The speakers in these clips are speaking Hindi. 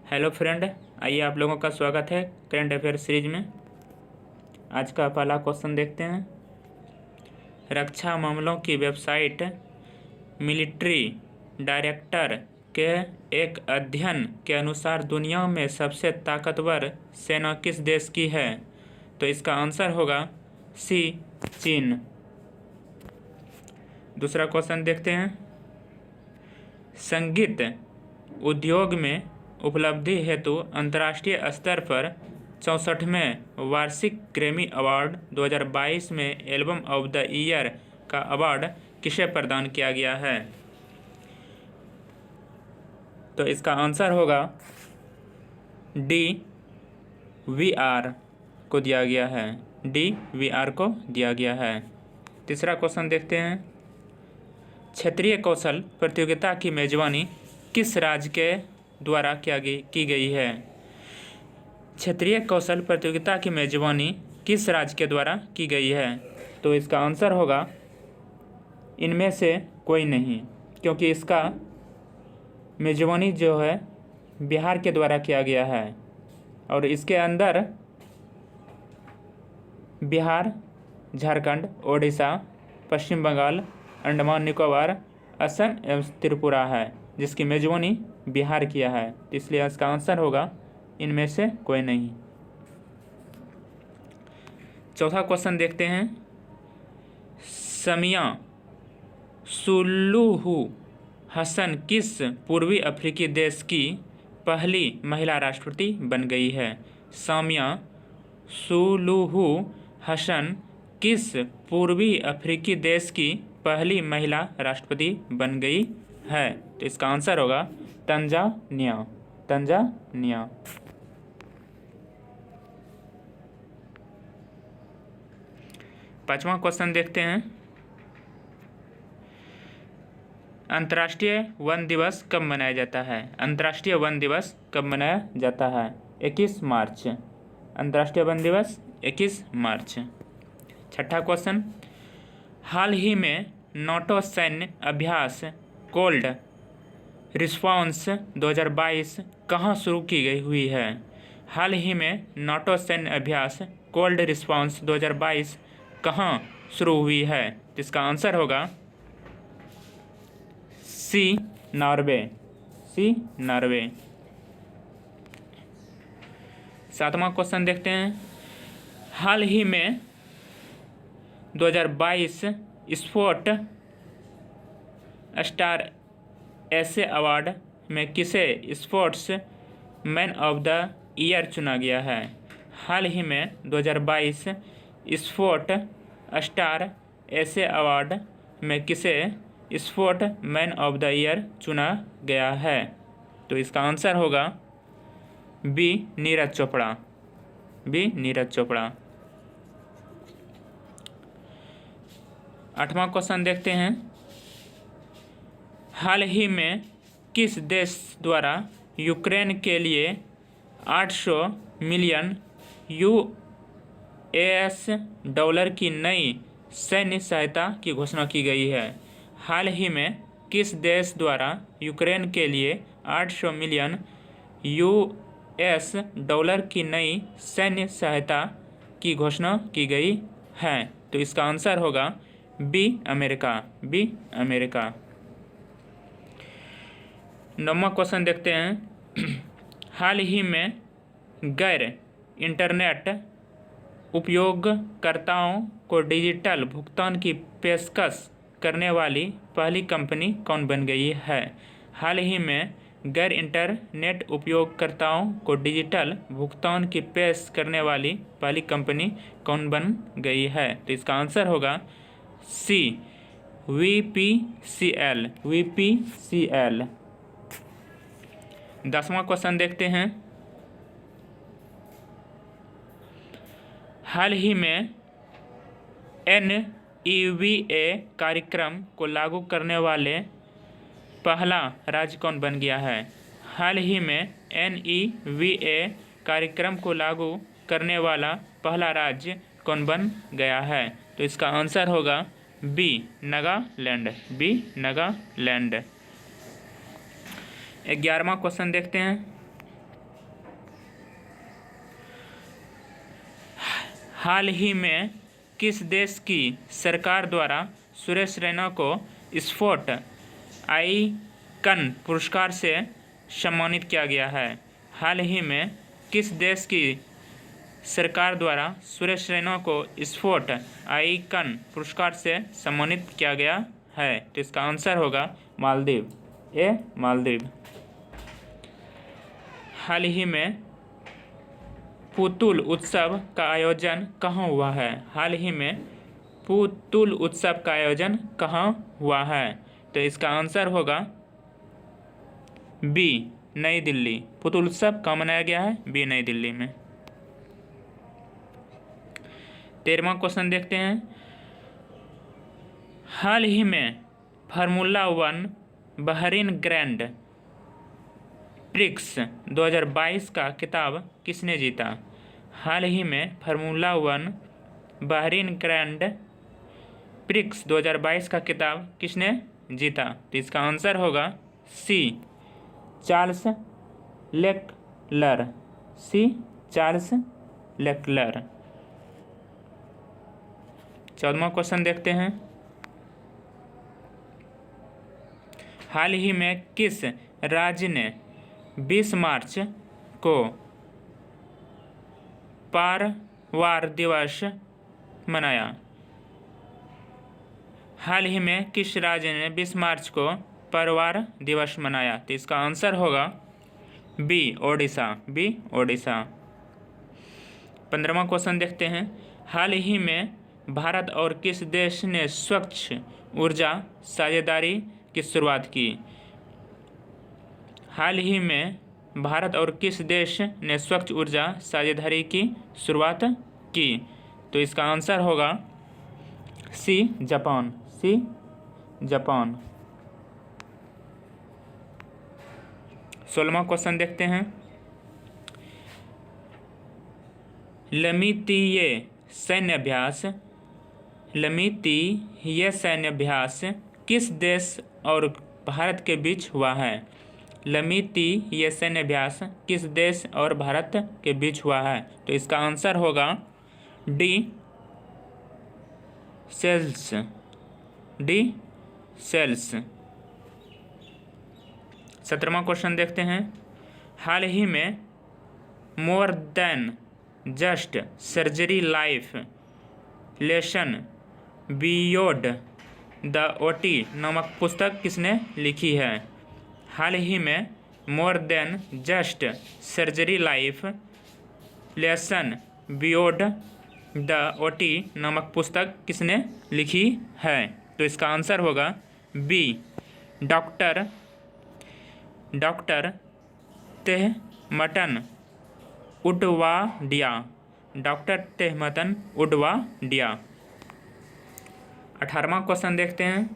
हेलो फ्रेंड, आइए आप लोगों का स्वागत है करंट अफेयर सीरीज में। आज का पहला क्वेश्चन देखते हैं। रक्षा मामलों की वेबसाइट मिलिट्री डायरेक्टर के एक अध्ययन के अनुसार दुनिया में सबसे ताकतवर सेना किस देश की है? तो इसका आंसर होगा सी, चीन। दूसरा क्वेश्चन देखते हैं। संगीत उद्योग में उपलब्धि हेतु अंतर्राष्ट्रीय स्तर पर 64वें वार्षिक ग्रैमी अवार्ड 2022 में एल्बम ऑफ द ईयर का अवार्ड किसे प्रदान किया गया है? तो इसका आंसर होगा डी, वी.आर. को दिया गया है। D, VR. को दिया गया है। तीसरा क्वेश्चन देखते हैं। क्षेत्रीय कौशल प्रतियोगिता की मेजबानी किस राज्य के द्वारा की गई है? क्षेत्रीय कौशल प्रतियोगिता की मेजबानी किस राज्य के द्वारा की गई है? तो इसका आंसर होगा इनमें से कोई नहीं, क्योंकि इसका मेजबानी जो है बिहार के द्वारा किया गया है और इसके अंदर बिहार, झारखंड, ओडिशा, पश्चिम बंगाल, अंडमान निकोबार, असम एवं त्रिपुरा है, जिसकी मेजबानी बिहार किया है। इसलिए इसका आंसर होगा इनमें से कोई नहीं। चौथा क्वेश्चन देखते हैं। समिया सुलूहू हसन किस पूर्वी अफ्रीकी देश की पहली महिला राष्ट्रपति बन गई है? सामिया सुलूहू हसन किस पूर्वी अफ्रीकी देश की पहली महिला राष्ट्रपति बन गई है? तो इसका आंसर होगा तंजानिया। तंजानिया। पांचवा क्वेश्चन देखते हैं। अंतर्राष्ट्रीय वन दिवस कब मनाया जाता है? अंतर्राष्ट्रीय वन दिवस कब मनाया जाता है? 21 मार्च। अंतर्राष्ट्रीय वन दिवस 21 मार्च। छठा क्वेश्चन। हाल ही में नाटो सैन्य अभ्यास कोल्ड रिस्पॉन्स 2022 कहाँ शुरू की गई हुई है? हाल ही में नाटो सैन्य अभ्यास कोल्ड रिस्पॉन्स 2022 कहाँ शुरू हुई है? इसका आंसर होगा सी, नॉर्वे। सी, नॉर्वे। सातवां क्वेश्चन देखते हैं। हाल ही में 2022 स्पोर्ट स्टार ऐसे अवार्ड में किसे sports man of the year चुना गया है? हाल ही में 2022 स्पोर्ट स्टार ऐसे अवार्ड में किसे sport man of the year चुना गया है? तो इसका आंसर होगा बी, नीरज चोपड़ा। बी, नीरज चोपड़ा। आठवां क्वेश्चन देखते हैं। हाल ही में किस देश द्वारा यूक्रेन के लिए 800 मिलियन यूएस डॉलर की नई सैन्य सहायता की घोषणा की गई है? हाल ही में किस देश द्वारा यूक्रेन के लिए 800 मिलियन यूएस डॉलर की नई सैन्य सहायता की घोषणा की गई है? तो इसका आंसर होगा बी, अमेरिका। B, America. नौवां क्वेश्चन देखते हैं। हाल ही में गैर इंटरनेट उपयोगकर्ताओं को डिजिटल भुगतान की पेशकश करने वाली पहली कंपनी कौन बन गई है? हाल ही में गैर इंटरनेट उपयोगकर्ताओं को डिजिटल भुगतान की पेश करने वाली पहली कंपनी कौन बन गई है? तो इसका आंसर होगा सी, VPCL। VPCL। 10वां क्वेश्चन देखते हैं। हाल ही में NEVA कार्यक्रम को लागू करने वाले पहला राज्य कौन बन गया है? हाल ही में NEVA कार्यक्रम को लागू करने वाला पहला राज्य कौन बन गया है? तो इसका आंसर होगा बी, नागालैंड। बी, नागालैंड। 11वां क्वेश्चन देखते हैं। हाल ही में किस देश की सरकार द्वारा सुरेश रैना को स्पोर्ट आइकन पुरस्कार से सम्मानित किया गया है? हाल ही में किस देश की सरकार द्वारा सुरेश रैना को स्पोर्ट आइकन पुरस्कार से सम्मानित किया गया है? तो इसका आंसर होगा मालदीव। ए मालदीव। हाल ही में पुतुल उत्सव का आयोजन कहाँ हुआ है? हाल ही में पुतुल उत्सव का आयोजन कहाँ हुआ है? तो इसका आंसर होगा बी, नई दिल्ली। पुतुल उत्सव कहाँ मनाया गया है? बी, नई दिल्ली में। 13वां क्वेश्चन देखते हैं। हाल ही में फार्मूला 1 बहरीन ग्रैंड प्रिक्स 2022 का खिताब किसने जीता? हाल ही में फार्मूला 1 बहरीन ग्रैंड प्रिक्स 2022 का खिताब किसने जीता? तो इसका आंसर होगा सी, चार्ल्स लेक्लर। सी, चार्ल्स लेक्लर। 14वां क्वेश्चन देखते हैं। हाल ही में किस राज्य ने 20 मार्च को परिवार दिवस मनाया? हाल ही में किस राज्य ने 20 मार्च को परिवार दिवस मनाया? तो इसका आंसर होगा बी, ओडिशा। बी, ओडिशा। 15वां क्वेश्चन देखते हैं। हाल ही में भारत और किस देश ने स्वच्छ ऊर्जा साझेदारी की शुरुआत की? हाल ही में भारत और किस देश ने स्वच्छ ऊर्जा साझेदारी की शुरुआत की? तो इसका आंसर होगा सी, जापान। सी, जापान। 16वां क्वेश्चन देखते हैं। लमितीय सैन्य अभ्यास किस देश और भारत के बीच हुआ है? लमितीय सैन्य अभ्यास किस देश और भारत के बीच हुआ है? तो इसका आंसर होगा डी, सेल्स। D, cells. 17वां क्वेश्चन देखते हैं। हाल ही में more than just surgery life lesson beyond the OT नामक पुस्तक किसने लिखी है? हाल ही में more than just surgery life lesson beyond the OT नामक पुस्तक किसने लिखी है? तो इसका आंसर होगा B, doctor Tehemton Udwadia. Doctor Tehemton Udwadia. 18वां क्वेश्चन देखते हैं।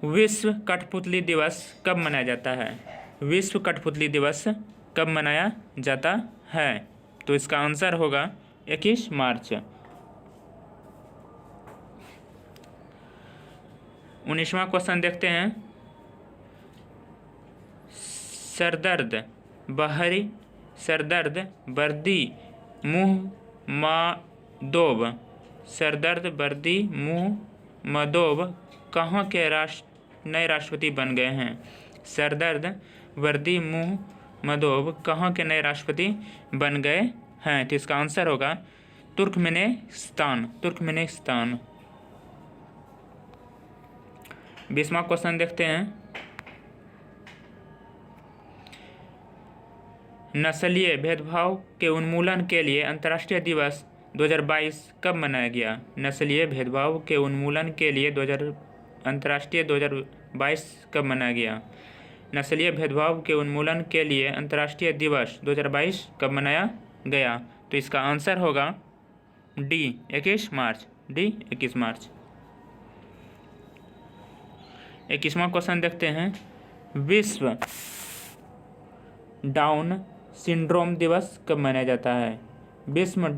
विश्व कठपुतली दिवस कब मनाया जाता है? विश्व कठपुतली दिवस कब मनाया जाता है? तो इसका आंसर होगा 21 मार्च। 19वां क्वेश्चन देखते हैं। सरदर्द बर्दी मुंह मदोब। सरदर्द बर्दी मुंह मदोब कहाँ के नए राष्ट्रपति बन गए हैं? सरदर्द वर्दी मुंह मदोब कहाँ के नए राष्ट्रपति बन गए हैं? तो इसका आंसर होगा तुर्कमेनिस्तान। 20वां क्वेश्चन देखते हैं। नस्लीय भेदभाव के उन्मूलन के लिए अंतर्राष्ट्रीय दिवस 2022 कब मनाया गया? नस्लीय भेदभाव के उन्मूलन के लिए अंतर्राष्ट्रीय 2022 कब मनाया गया? नस्लीय भेदभाव के उन्मूलन के लिए अंतर्राष्ट्रीय दिवस 2022 कब मनाया गया? तो इसका आंसर होगा डी, 21 मार्च। डी, 21 मार्च। 21वां क्वेश्चन देखते हैं। विश्व डाउन सिंड्रोम दिवस कब मनाया जाता है? विश्व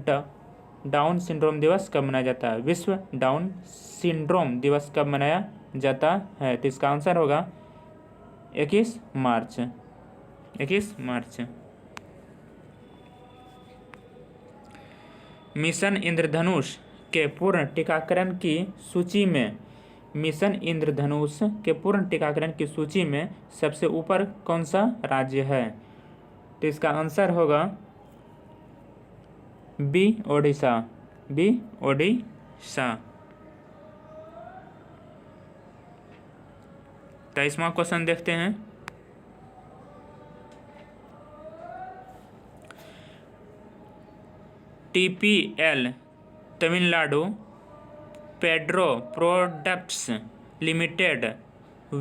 डाउन सिंड्रोम दिवस कब मनाया जाता है? विश्व डाउन सिंड्रोम दिवस कब मनाया जाता है? तो इसका आंसर होगा 21 मार्च। 21 मार्च। मिशन इंद्रधनुष के पूर्ण टीकाकरण की सूची में मिशन इंद्रधनुष के पूर्ण टीकाकरण की सूची में सबसे ऊपर कौन सा राज्य है? तो इसका आंसर होगा बी ओडिशा। बी ओडिशा। 23वां क्वेश्चन देखते हैं। TPL Tamil Nadu petro products limited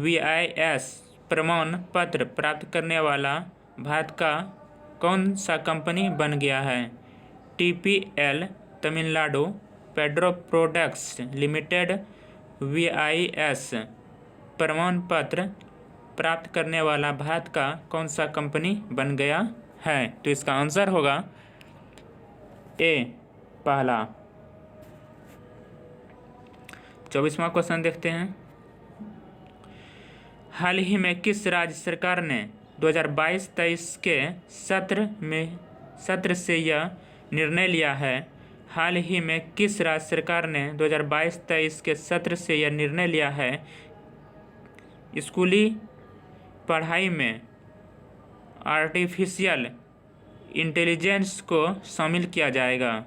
VIS प्रमाण पत्र प्राप्त करने वाला भारत का कौन सा कंपनी बन गया है? TPL Tamil Nadu petro products limited VIS प्रमाण पत्र प्राप्त करने वाला भारत का कौन सा कंपनी बन गया है? तो इसका आंसर होगा ए पहला। 24वां क्वेश्चन देखते हैं। हाल ही में किस राज्य सरकार ने 2022-23 के सत्र से यह निर्णय लिया है? हाल ही में किस राज्य सरकार ने 2022-23 के सत्र से यह निर्णय लिया है? स्कूली पढ़ाई में आर्टिफिशियल इंटेलिजेंस को शामिल किया जाएगा।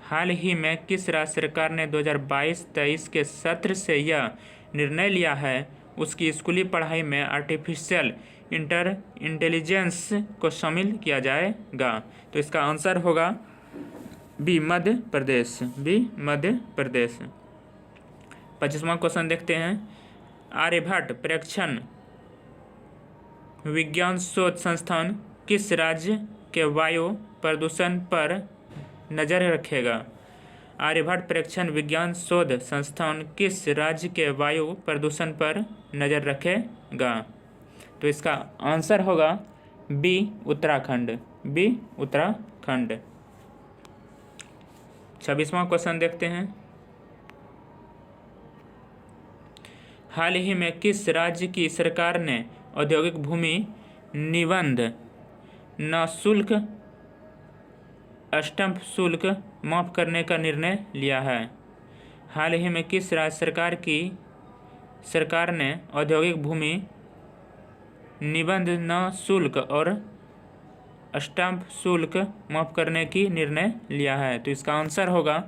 हाल ही में किस राज्य सरकार ने 2022-23 के सत्र से यह निर्णय लिया है? उसकी स्कूली पढ़ाई में आर्टिफिशियल इंटेलिजेंस को शामिल किया जाएगा। तो इसका आंसर होगा B Madhya Pradesh. B Madhya Pradesh. 25वां question देखते हैं। आर्यभट्ट प्रेक्षण विज्ञान शोध संस्थान किस राज्य के वायु प्रदूषण पर नज़र रखेगा? आर्यभट्ट प्रेक्षण विज्ञान शोध संस्थान किस राज्य के वायु प्रदूषण पर नज़र रखेगा? तो इसका आंसर होगा बी उत्तराखंड। बी उत्तराखंड। 26वां क्वेश्चन देखते हैं। हाल ही में किस राज्य की सरकार ने औद्योगिक भूमि निबंध निःशुल्क स्टैंप शुल्क माफ करने का निर्णय लिया है? हाल ही में किस राज्य सरकार ने औद्योगिक भूमि निबंध निःशुल्क और स्टैंप शुल्क माफ करने की निर्णय लिया है? तो इसका आंसर होगा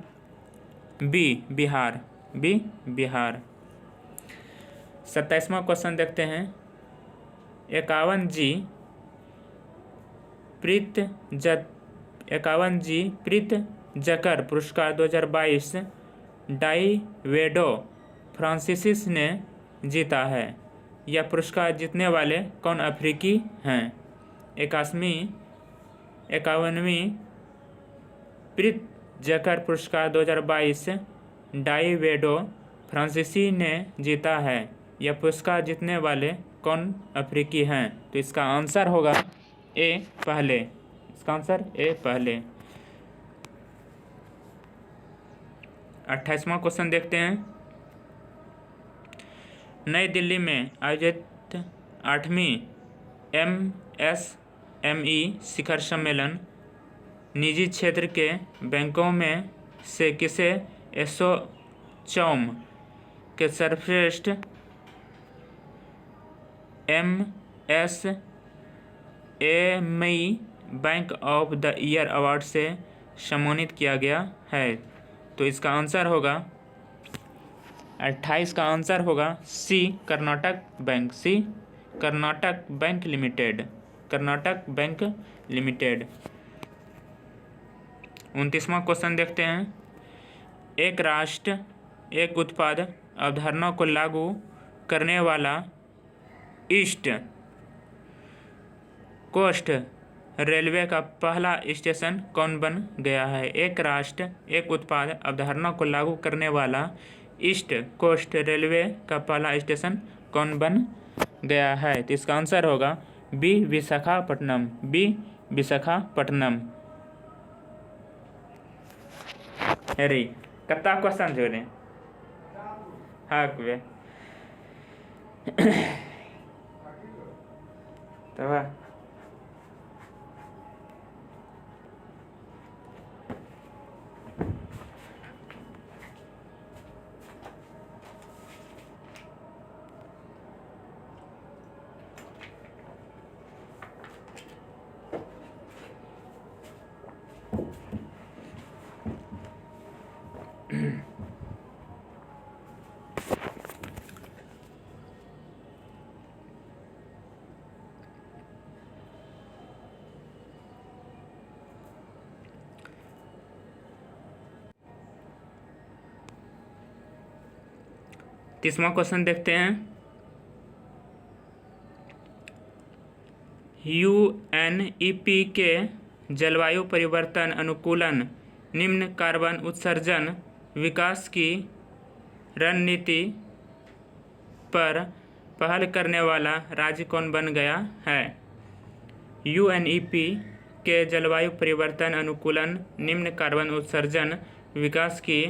बी बिहार। बी बिहार। 27वां क्वेश्चन देखते हैं। 51 जी प्रीत जकर पुरस्कार 2022 डाइवेडो फ्रांसीसी ने जीता है। यह पुरस्कार जीतने वाले कौन अफ्रीकी हैं? 51वीं प्रीत जकर पुरस्कार 2022 डाइवेडो फ्रांसीसी ने जीता है। यह पुरस्कार जीतने वाले कौन अफ्रीकी हैं? तो इसका आंसर होगा ए पहले। इसका आंसर ए पहले। 28वां क्वेश्चन देखते हैं। नई दिल्ली में आयोजित 8वीं MSME शिखर सम्मेलन निजी क्षेत्र के बैंकों में से किसे एसोचैम के सर्वश्रेष्ठ MSME bank of the year award से सम्मानित किया गया है? तो इसका आंसर होगा 28 का आंसर होगा C Karnataka bank. C Karnataka bank limited. Karnataka bank limited. 29वां क्वेश्चन देखते हैं। एक राष्ट्र एक उत्पाद अवधारणा को लागू करने वाला ईस्ट कोस्ट रेलवे का पहला स्टेशन कौन बन गया है? एक राष्ट्र एक उत्पाद अवधारणा को लागू करने वाला ईस्ट कोस्ट रेलवे का पहला स्टेशन कौन बन गया है? तो इसका आंसर होगा बी विशाखापट्टनम। बी विशाखापट्टनम। अरे कितना क्वेश्चन जोड़े हाँ वे तो 30वां क्वेश्चन देखते हैं। यूएनईपी के जलवायु परिवर्तन अनुकूलन निम्न कार्बन उत्सर्जन विकास की रणनीति पर पहल करने वाला राज्य कौन बन गया है? यूएनईपी के जलवायु परिवर्तन अनुकूलन निम्न कार्बन उत्सर्जन विकास की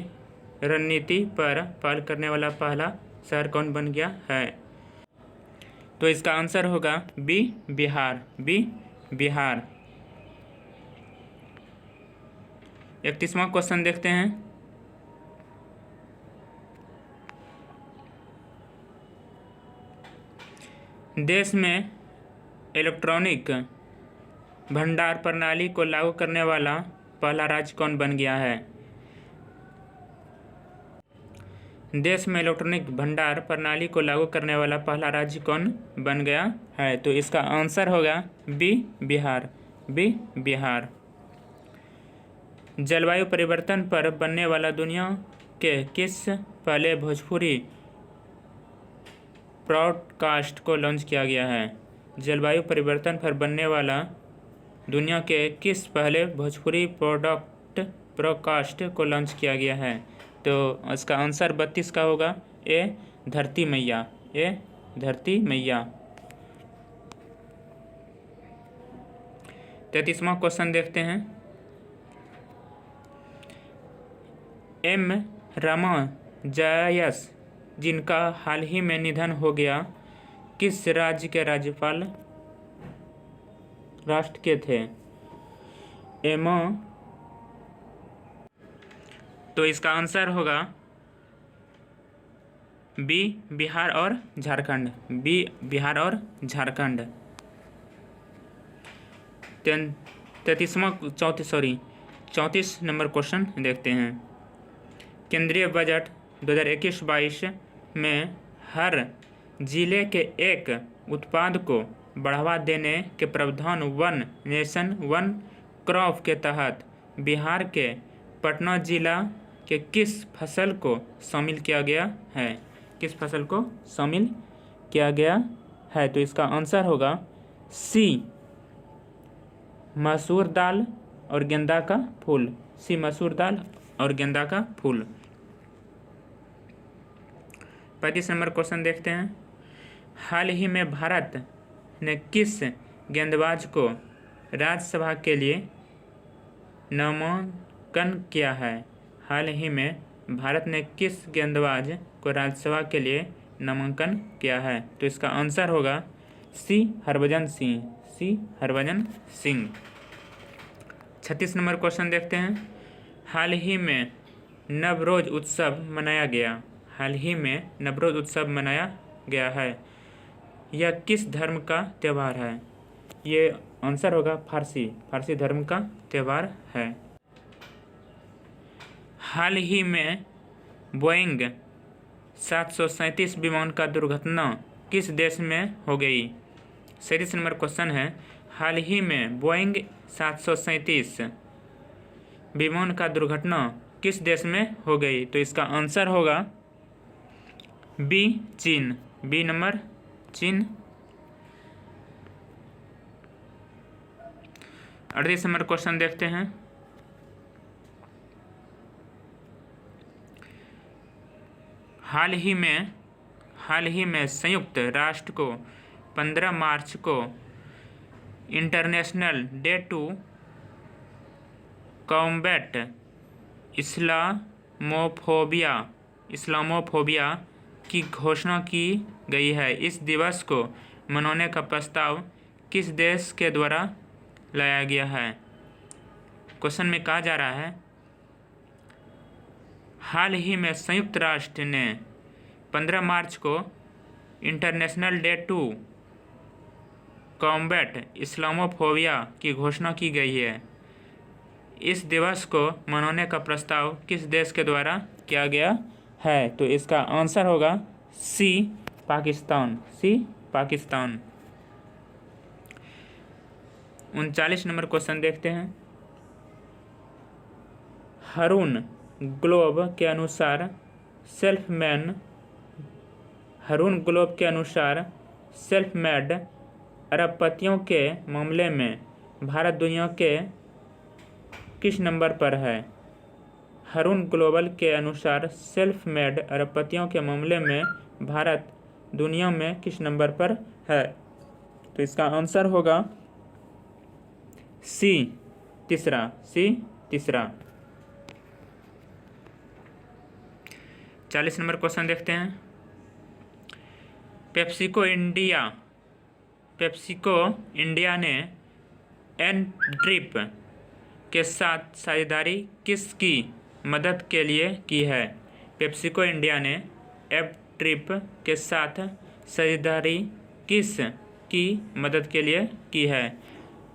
रणनीति पर पहल करने वाला पहला शहर कौन बन गया है? तो इसका आंसर होगा बी, बिहार। बी, बिहार। 31वां क्वेश्चन देखते हैं। देश में इलेक्ट्रॉनिक भंडार प्रणाली को लागू करने वाला पहला राज्य कौन बन गया है? देश में इलेक्ट्रॉनिक भंडार प्रणाली को लागू करने वाला पहला राज्य कौन बन गया है? तो इसका आंसर होगा बी, बिहार। बी, बिहार। जलवायु परिवर्तन पर बनने वाला दुनिया के किस पहले भोजपुरी ब्रॉडकास्ट को लॉन्च किया गया है? जलवायु परिवर्तन पर बनने वाला दुनिया के किस पहले भोजपुरी ब्रॉडकास्ट को लॉन्च किया गया है? तो इसका आंसर 32 का होगा ए, धरती मैया। ए, धरती मैया। 33वां क्वेश्चन देखते हैं। एम रमा जयस जिनका हाल ही में निधन हो गया, किस राज्य के राज्यपाल राष्ट्र के थे? एम, तो इसका आंसर होगा बी, बिहार और झारखंड। बी, बिहार और झारखंड। 34 नंबर क्वेश्चन देखते हैं। केंद्रीय बजट 2021-22 में हर जिले के एक उत्पाद को बढ़ावा देने के प्रावधान वन नेशन वन क्रॉप के तहत बिहार के पटना जिला के किस फसल को शामिल किया गया है? किस फसल को शामिल किया गया है? तो इसका आंसर होगा सी, मसूर दाल और गेंदा का फूल। सी, मसूर दाल और गेंदा का फूल। 35 नंबर क्वेश्चन देखते हैं। हाल ही में भारत ने किस गेंदबाज को राज्यसभा के लिए नामांकन किया है? हाल ही में भारत ने किस गेंदबाज को राज्यसभा के लिए नामांकन किया है? तो इसका आंसर होगा सी, हरभजन सिंह। सी, हरभजन सिंह। 36 नंबर क्वेश्चन देखते हैं। हाल ही में नवरोज उत्सव मनाया गया। हाल ही में नवरोज उत्सव मनाया गया है। यह किस धर्म का त्यौहार है? ये आंसर होगा फारसी धर्म का त्यौहार है। हाल ही में बोइंग 737 विमान का दुर्घटना किस देश में हो गई? 37 नंबर क्वेश्चन है। हाल ही में बोइंग 737 विमान का दुर्घटना किस देश में हो गई? तो इसका आंसर होगा बी, चीन। बी नंबर, चीन। 38 नंबर क्वेश्चन देखते हैं। हाल ही में संयुक्त राष्ट्र को 15 मार्च को international day to combat Islamophobia की घोषणा की गई है। इस दिवस को मनाने का प्रस्ताव किस देश के द्वारा लाया गया है? क्वेश्चन में कहा जा रहा है हाल ही में संयुक्त राष्ट्र ने 15 मार्च को international day to combat Islamophobia की घोषणा की गई है। इस दिवस को मनाने का प्रस्ताव किस देश के द्वारा किया गया है? तो इसका आंसर होगा सी, पाकिस्तान। सी, पाकिस्तान। 39 नंबर क्वेश्चन देखते हैं। हरून ग्लोब के अनुसार सेल्फ मेड अरबपतियों के मामले में भारत दुनिया के किस नंबर पर है? हरून ग्लोबल के अनुसार सेल्फ मेड अरबपतियों के मामले में भारत दुनिया में किस नंबर पर है? तो इसका आंसर होगा सी, तीसरा। सी, तीसरा। 40 नंबर क्वेश्चन देखते हैं। पेप्सिको इंडिया ने एन ड्रिप के साथ साझेदारी किसकी मदद के लिए की है? पेप्सिको इंडिया ने एफ ड्रिप के साथ साझेदारी किस की मदद के लिए की है?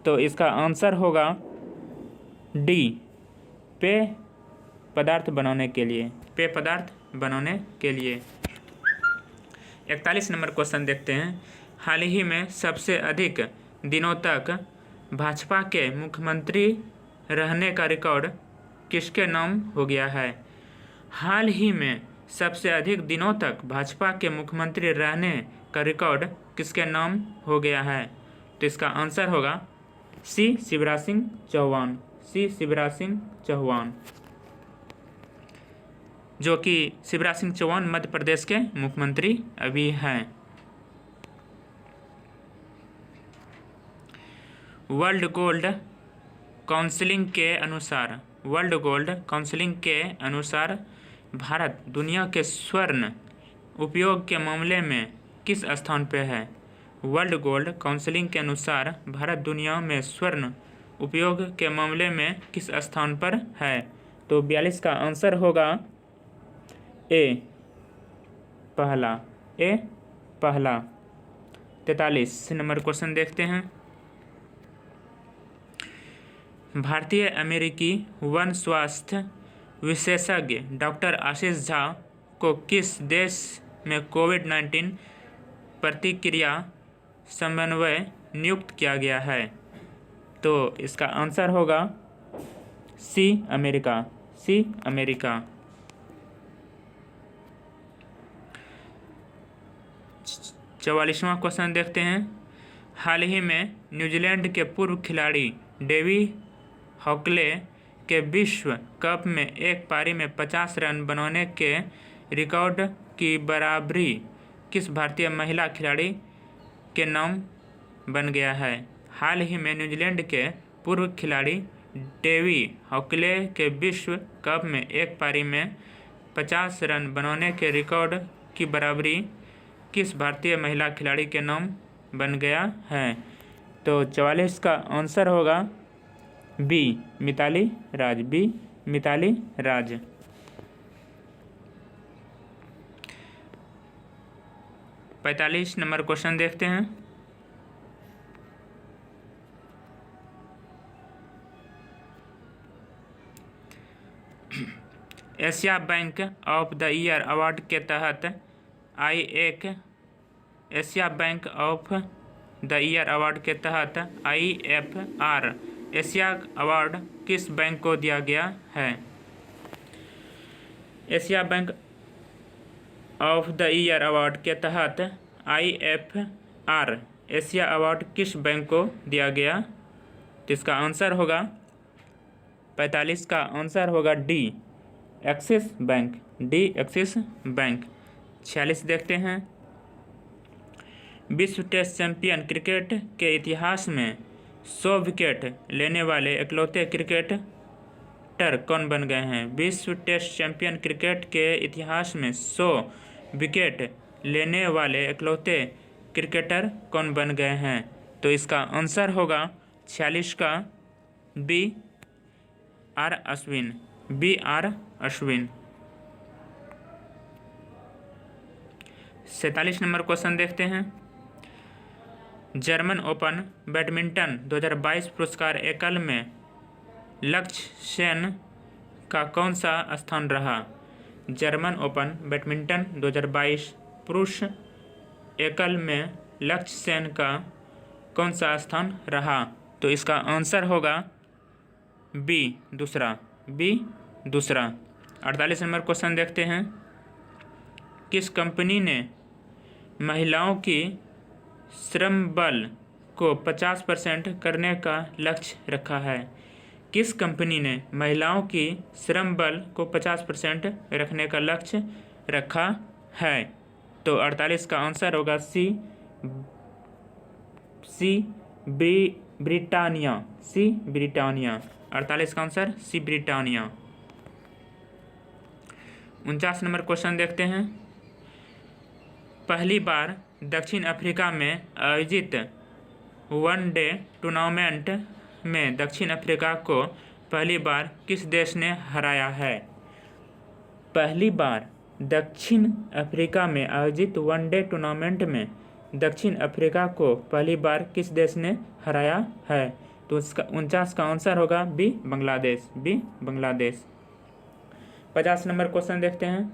तो इसका आंसर होगा डी, पेय पदार्थ बनाने के लिए। पेय पदार्थ बनाने के लिए। 41 नंबर क्वेश्चन देखते हैं। हाल ही में सबसे अधिक दिनों तक भाजपा के मुख्यमंत्री रहने का रिकॉर्ड किसके नाम हो गया है? हाल ही में सबसे अधिक दिनों तक भाजपा के मुख्यमंत्री रहने का रिकॉर्ड किसके नाम हो गया है? तो इसका आंसर होगा सी, शिवराज सिंह चौहान। सी, शिवराज सिंह चौहान, जो कि शिवराज सिंह चौहान मध्य प्रदेश के मुख्यमंत्री अभी हैं। वर्ल्ड गोल्ड काउंसिल के अनुसार भारत दुनिया के स्वर्ण उपयोग के मामले में किस स्थान पर है? वर्ल्ड गोल्ड काउंसिल के अनुसार भारत दुनिया में स्वर्ण उपयोग के मामले में किस स्थान पर है? तो 42 का आंसर होगा ए, पहला। ए, पहला। 43 नंबर क्वेश्चन देखते हैं। भारतीय अमेरिकी वन स्वास्थ्य विशेषज्ञ डॉक्टर आशीष झा को किस देश में कोविड-19 प्रतिक्रिया समन्वय नियुक्त किया गया है? तो इसका आंसर होगा सी, अमेरिका। सी, अमेरिका। 44वां क्वेश्चन देखते हैं। हाल ही में न्यूजीलैंड के पूर्व खिलाड़ी डेवी हॉकले के विश्व कप में एक पारी में 50 रन बनाने के रिकॉर्ड की बराबरी किस भारतीय महिला खिलाड़ी के नाम बन गया है? हाल ही में न्यूजीलैंड के पूर्व खिलाड़ी डेवी हॉकले के विश्व कप में एक पारी में 50 रन बनाने के रिकॉर्ड की बराबरी किस भारतीय महिला खिलाड़ी के नाम बन गया है? तो 44 का आंसर होगा बी, मिताली राज। बी, मिताली राज। 45 नंबर क्वेश्चन देखते हैं। Asia bank of the year award के तहत Asia bank of the year award के तहत IFR एशिया अवार्ड किस बैंक को दिया गया है? Asia bank of the year award के तहत IFR एशिया अवार्ड किस बैंक को दिया गया? तो इसका आंसर होगा 45 का आंसर होगा D, axis bank. D, axis bank. 46 देखते हैं। विश्व टेस्ट चैंपियन क्रिकेट के इतिहास में 100 विकेट लेने वाले इकलौते क्रिकेटर कौन बन गए हैं? विश्व टेस्ट चैंपियन क्रिकेट के इतिहास में 100 विकेट लेने वाले इकलौते क्रिकेटर कौन बन गए हैं? तो इसका आंसर होगा 46 का B, R Ashwin. B, R Ashwin. 47 number question देखते हैं। जर्मन ओपन बैडमिंटन 2022 पुरस्कार एकल में लक्ष्य सेन का कौन सा स्थान रहा? जर्मन ओपन बैडमिंटन 2022 पुरुष एकल में लक्ष्य सेन का कौन सा स्थान रहा? तो इसका आंसर होगा बी दूसरा। 48 नंबर क्वेश्चन देखते हैं। किस कंपनी ने महिलाओं की श्रम बल को 50% करने का लक्ष्य रखा है? किस कंपनी ने महिलाओं की श्रम बल को 50% रखने का लक्ष्य रखा है? तो 48 का आंसर होगा सी ब्रिटानिया। 48 का answer C Britannia. 49 number question देखते हैं। पहली बार दक्षिण अफ्रीका में आयोजित वनडे टूर्नामेंट में दक्षिण अफ्रीका को पहली बार किस देश ने हराया है? पहली बार दक्षिण अफ्रीका में आयोजित वनडे टूर्नामेंट में दक्षिण अफ्रीका को पहली बार किस देश ने हराया है? तो इसका 49 का आंसर होगा बी बांग्लादेश। 50 नंबर क्वेश्चन देखते हैं।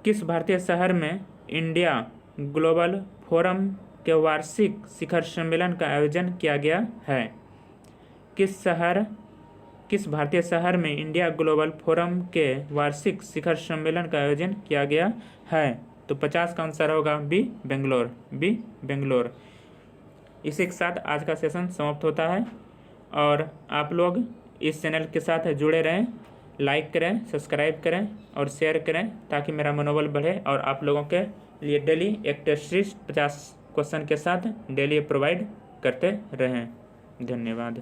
किस भारतीय शहर में इंडिया ग्लोबल फोरम के वार्षिक शिखर सम्मेलन का आयोजन किया गया है? किस भारतीय शहर में इंडिया ग्लोबल फोरम के वार्षिक शिखर सम्मेलन का आयोजन किया गया है? तो 50 का आंसर होगा बी बेंगलोर। इसी के साथ आज का सेशन समाप्त होता है और आप लोग इस चैनल के साथ जुड़े रहें, लाइक करें, सब्सक्राइब करें और शेयर करें ताकि मेरा मनोबल बढ़े और आप लोगों के लिए डेली एक टेस्ट सीरीज 50 क्वेश्चन के साथ डेली प्रोवाइड करते रहें। धन्यवाद।